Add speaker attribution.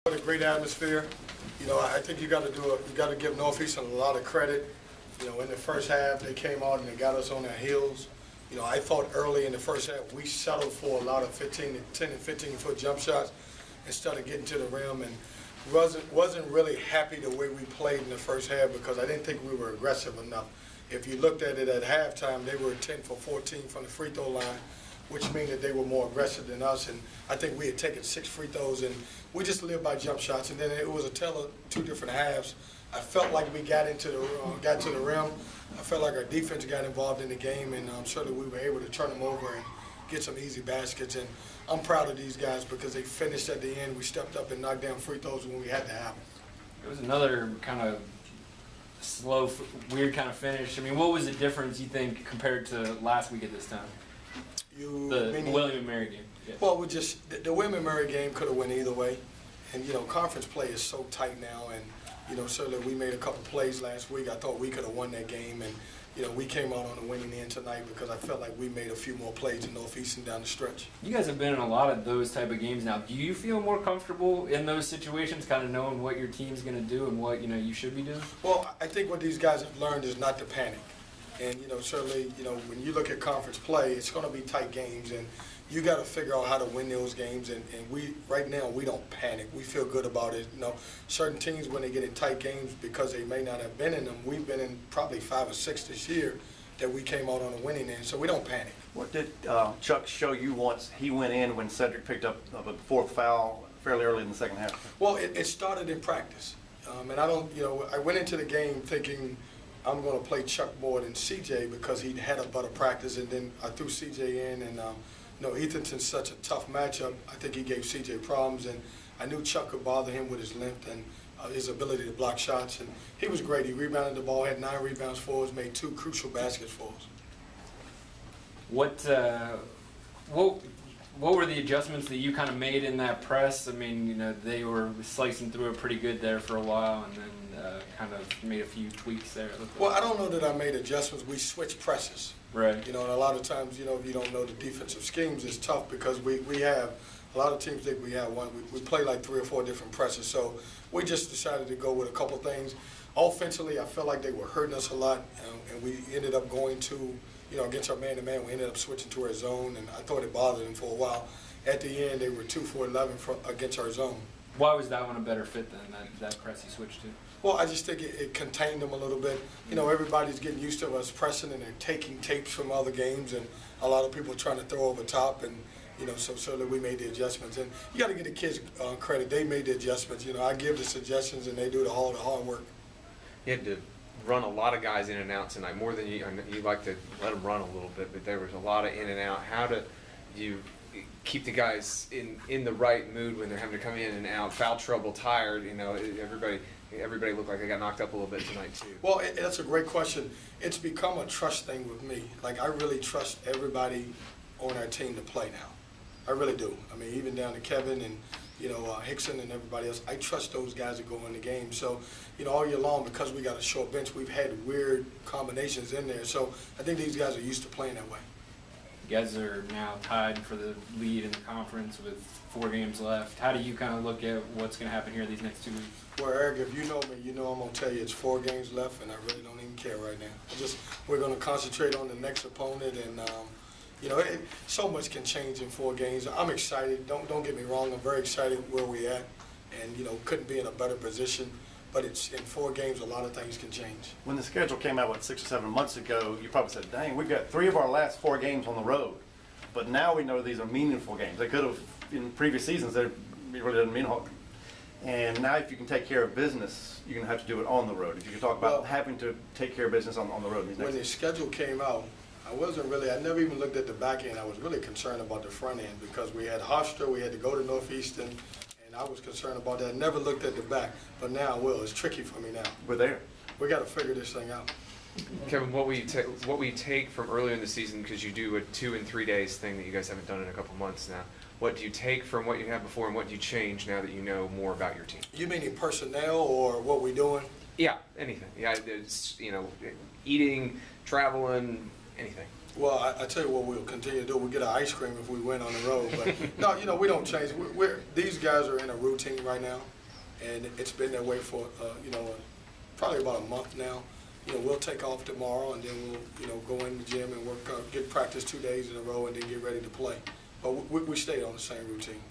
Speaker 1: What a great atmosphere. You know, I think you got to give Northeastern a lot of credit. You know, in the first half, they came out and they got us on our heels. You know, I thought early in the first half we settled for a lot of 10 and 15-foot jump shots instead of getting to the rim, and wasn't really happy the way we played in the first half because I didn't think we were aggressive enough. If you looked at it at halftime, they were 10 for 14 from the free throw line, which means that they were more aggressive than us, and I think we had taken 6 free throws, and we just lived by jump shots, and then it was a tale of 2 different halves. I felt like we got to the rim. I felt like our defense got involved in the game, and certainly we were able to turn them over and get some easy baskets, and I'm proud of these guys because they finished at the end. We stepped up and knocked down free throws when we had to have them.
Speaker 2: It was another kind of slow, weird kind of finish. I mean, what was the difference, you think, compared to last week at this time? The William and Mary game. Yeah.
Speaker 1: Well, the William and Mary game could have went either way, and you know, conference play is so tight now, and you know, certainly we made a couple plays last week. I thought we could have won that game, and you know, we came out on the winning end tonight because I felt like we made a few more plays in Northeastern down the stretch.
Speaker 2: You guys have been in a lot of those type of games now. Do you feel more comfortable in those situations, kind of knowing what your team's going to do and what you should be doing?
Speaker 1: Well, I think what these guys have learned is not to panic. And, you know, certainly, you know, when you look at conference play, it's going to be tight games, and you got to figure out how to win those games. And we, right now, we don't panic. We feel good about it. You know, certain teams, when they get in tight games, because they may not have been in them, we've been in probably 5 or 6 this year that we came out on the winning end, so we don't panic.
Speaker 3: What did Chuck show you once he went in when Cedric picked up a 4th foul fairly early in the second half?
Speaker 1: Well, it started in practice. And I went into the game thinking, I'm going to play Chuck more than CJ because he had a better practice, and then I threw CJ in, and you know, Ethan's such a tough matchup. I think he gave CJ problems, and I knew Chuck could bother him with his length and his ability to block shots, and he was great. He rebounded the ball, had 9 rebounds for us, made 2 crucial baskets for us.
Speaker 2: What were the adjustments that you kind of made in that press? I mean, you know, they were slicing through it pretty good there for a while, and then kind of made a few tweaks there.
Speaker 1: Well, I don't know that I made adjustments. We switched presses.
Speaker 2: Right.
Speaker 1: You know, and a lot of times, you know, if you don't know the defensive schemes, it's tough because we have, a lot of teams think we have one. We play like 3 or 4 different presses. So we just decided to go with a couple things. Offensively, I felt like they were hurting us a lot, and we ended up going to, you know, against our man-to-man, we ended up switching to our zone, and I thought it bothered them for a while. At the end, they were 2 for 11 against our zone.
Speaker 2: Why was that one a better fit than that press you switched to?
Speaker 1: Well, I just think it contained them a little bit. You know, everybody's getting used to us pressing, and they're taking tapes from other games, and a lot of people trying to throw over top, and you know, so certainly we made the adjustments. And you got to give the kids credit. They made the adjustments. You know, I give the suggestions, and they do all the hard work.
Speaker 4: You had to run a lot of guys in and out tonight, more than you like to let them run a little bit, but there was a lot of in and out. How do you keep the guys in the right mood when they're having to come in and out, foul trouble, tired? You know, everybody looked like they got knocked up a little bit tonight too.
Speaker 1: Well, that's a great question. It's become a trust thing with me. Like, I really trust everybody on our team to play now. I really do. I mean, even down to Kevin and, you know, Hickson and everybody else. I trust those guys that go in the game. So, you know, all year long, because we got a short bench, we've had weird combinations in there. So I think these guys are used to playing that way.
Speaker 2: You guys are now tied for the lead in the conference with 4 games left. How do you kind of look at what's going to happen here these next 2 weeks?
Speaker 1: Well, Eric, if you know me, you know I'm going to tell you it's 4 games left, and I really don't even care right now. We're going to concentrate on the next opponent, and you know, so much can change in 4 games. I'm excited. Don't get me wrong. I'm very excited where we're at, and you know, couldn't be in a better position. But it's in 4 games, a lot of things can change.
Speaker 3: When the schedule came out, what, 6 or 7 months ago, you probably said, dang, we've got 3 of our last 4 games on the road. But now we know these are meaningful games. They could have, in previous seasons, they really didn't mean hockey. And now if you can take care of business, you're going to have to do it on the road. If you can talk about having to take care of business on the road.
Speaker 1: When the schedule came out, I never even looked at the back end. I was really concerned about the front end because we had Hofstra, we had to go to Northeastern, and I was concerned about that. I never looked at the back, but now I will. It's tricky for me now.
Speaker 3: We're there.
Speaker 1: We got to figure this thing out.
Speaker 4: Kevin, what will you take from earlier in the season, because you do a 2 and 3 days thing that you guys haven't done in a couple months now? What do you take from what you had before, and what do you change now that you know more about your team?
Speaker 1: You mean in personnel or what we're doing?
Speaker 4: Yeah, anything. Yeah, it's, you know, eating, traveling, anything.
Speaker 1: Well, I tell you what we'll continue to do. We'll get an ice cream if we win on the road. But no, you know, we don't change. These guys are in a routine right now, and it's been that way for you know, probably about a month now. You know, we'll take off tomorrow, and then we'll, you know, go in the gym and work, get practice 2 days in a row, and then get ready to play. But we stay on the same routine.